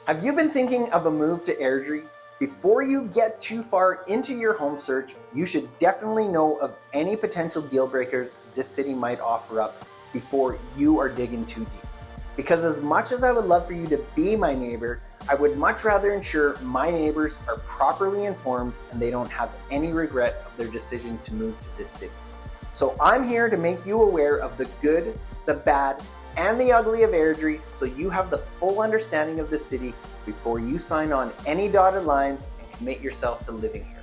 Have you been thinking of a move to Airdrie? Before you get too far into your home search, you should definitely know of any potential deal breakers this city might offer up before you are digging too deep. Because as much as I would love for you to be my neighbor, I would much rather ensure my neighbors are properly informed and they don't have any regret of their decision to move to this city. So I'm here to make you aware of the good, the bad, and the ugly of Airdrie so you have the full understanding of the city before you sign on any dotted lines and commit yourself to living here.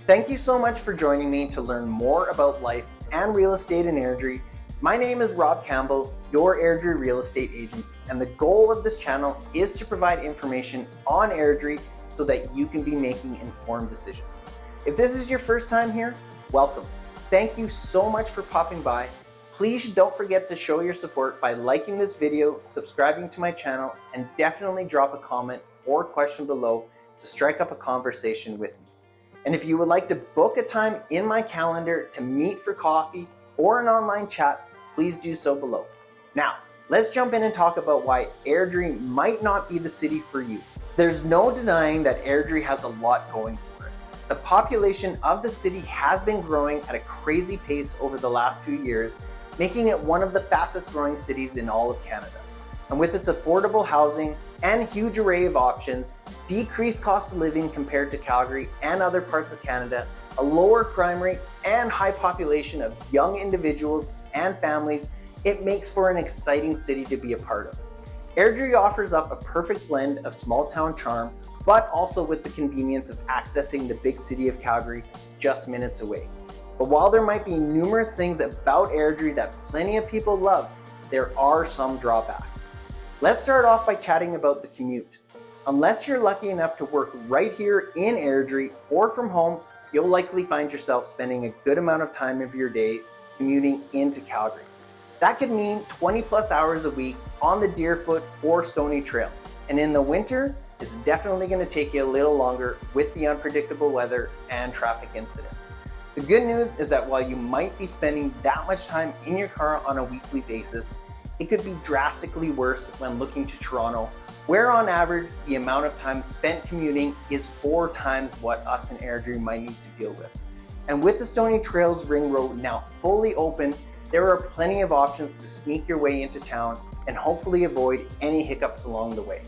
Thank you so much for joining me to learn more about life and real estate in Airdrie. My name is Rob Campbell, your Airdrie real estate agent, and the goal of this channel is to provide information on Airdrie so that you can be making informed decisions. If this is your first time here, welcome. Thank you so much for popping by. Please don't forget to show your support by liking this video, subscribing to my channel, and definitely drop a comment or question below to strike up a conversation with me. And if you would like to book a time in my calendar to meet for coffee or an online chat, please do so below. Now, let's jump in and talk about why Airdrie might not be the city for you. There's no denying that Airdrie has a lot going for it. The population of the city has been growing at a crazy pace over the last few years, making it one of the fastest growing cities in all of Canada. And with its affordable housing and huge array of options, decreased cost of living compared to Calgary and other parts of Canada, a lower crime rate, and high population of young individuals and families, it makes for an exciting city to be a part of. Airdrie offers up a perfect blend of small town charm, but also with the convenience of accessing the big city of Calgary just minutes away. But while there might be numerous things about Airdrie that plenty of people love, there are some drawbacks. Let's start off by chatting about the commute. Unless you're lucky enough to work right here in Airdrie or from home, you'll likely find yourself spending a good amount of time of your day commuting into Calgary. That could mean 20 plus hours a week on the Deerfoot or Stony Trail. And in the winter, it's definitely going to take you a little longer with the unpredictable weather and traffic incidents. The good news is that while you might be spending that much time in your car on a weekly basis, it could be drastically worse when looking to Toronto, where on average, the amount of time spent commuting is 4 times what us in Airdrie might need to deal with. And with the Stony Trails Ring Road now fully open, there are plenty of options to sneak your way into town and hopefully avoid any hiccups along the way.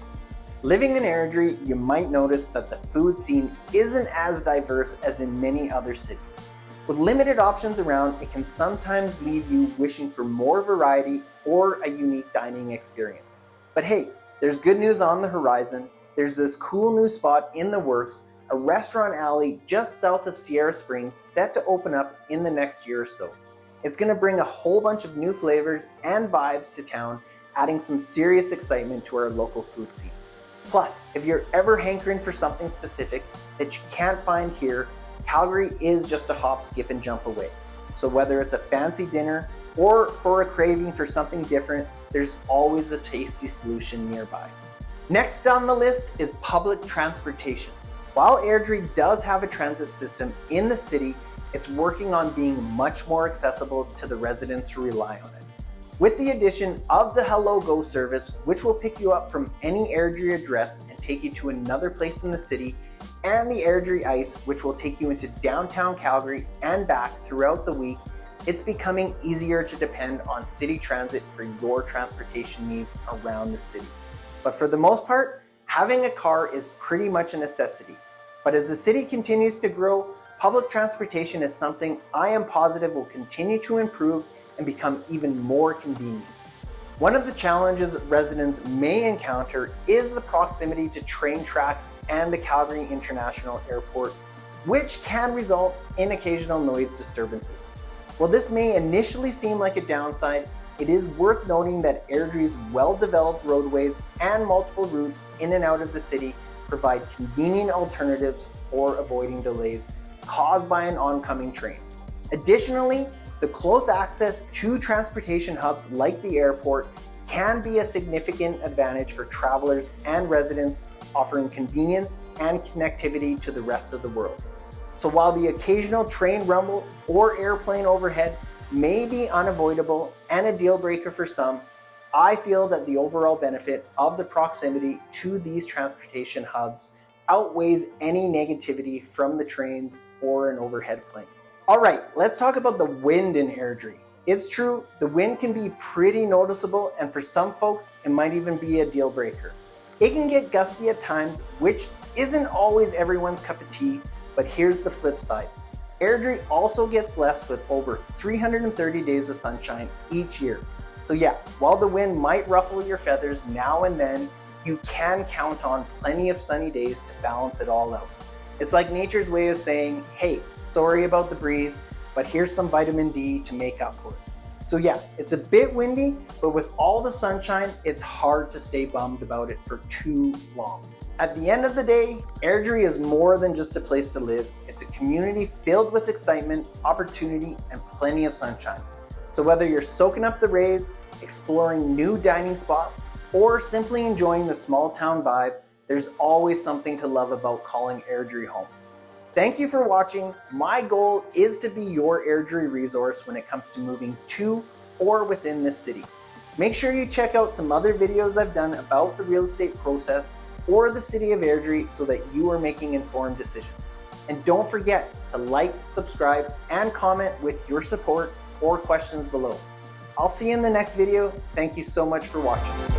Living in Airdrie, you might notice that the food scene isn't as diverse as in many other cities. With limited options around, it can sometimes leave you wishing for more variety or a unique dining experience. But hey, there's good news on the horizon. There's this cool new spot in the works, a restaurant alley just south of Sierra Springs set to open up in the next year or so. It's going to bring a whole bunch of new flavors and vibes to town, adding some serious excitement to our local food scene. Plus, if you're ever hankering for something specific that you can't find here, Calgary is just a hop, skip, and jump away. So whether it's a fancy dinner or for a craving for something different, there's always a tasty solution nearby. Next on the list is public transportation. While Airdrie does have a transit system in the city, it's working on being much more accessible to the residents who rely on it. With the addition of the Hello Go service, which will pick you up from any Airdrie address and take you to another place in the city, and the Airdrie Ice, which will take you into downtown Calgary and back throughout the week, it's becoming easier to depend on city transit for your transportation needs around the city. But for the most part, having a car is pretty much a necessity. But as the city continues to grow, public transportation is something I am positive will continue to improve and become even more convenient. One of the challenges residents may encounter is the proximity to train tracks and the Calgary International Airport, which can result in occasional noise disturbances. While this may initially seem like a downside, it is worth noting that Airdrie's well-developed roadways and multiple routes in and out of the city provide convenient alternatives for avoiding delays caused by an oncoming train. Additionally, the close access to transportation hubs like the airport can be a significant advantage for travelers and residents, offering convenience and connectivity to the rest of the world. So while the occasional train rumble or airplane overhead may be unavoidable and a deal breaker for some, I feel that the overall benefit of the proximity to these transportation hubs outweighs any negativity from the trains or an overhead plane. All right, let's talk about the wind in Airdrie. It's true, the wind can be pretty noticeable, and for some folks, it might even be a deal breaker. It can get gusty at times, which isn't always everyone's cup of tea, but here's the flip side. Airdrie also gets blessed with over 330 days of sunshine each year. So yeah, while the wind might ruffle your feathers now and then, you can count on plenty of sunny days to balance it all out. It's like nature's way of saying, hey, sorry about the breeze, but here's some vitamin D to make up for it. So yeah, it's a bit windy, but with all the sunshine, it's hard to stay bummed about it for too long. At the end of the day, Airdrie is more than just a place to live. It's a community filled with excitement, opportunity, and plenty of sunshine. So whether you're soaking up the rays, exploring new dining spots, or simply enjoying the small town vibe, there's always something to love about calling Airdrie home. Thank you for watching. My goal is to be your Airdrie resource when it comes to moving to or within this city. Make sure you check out some other videos I've done about the real estate process or the city of Airdrie so that you are making informed decisions. And don't forget to like, subscribe, and comment with your support or questions below. I'll see you in the next video. Thank you so much for watching.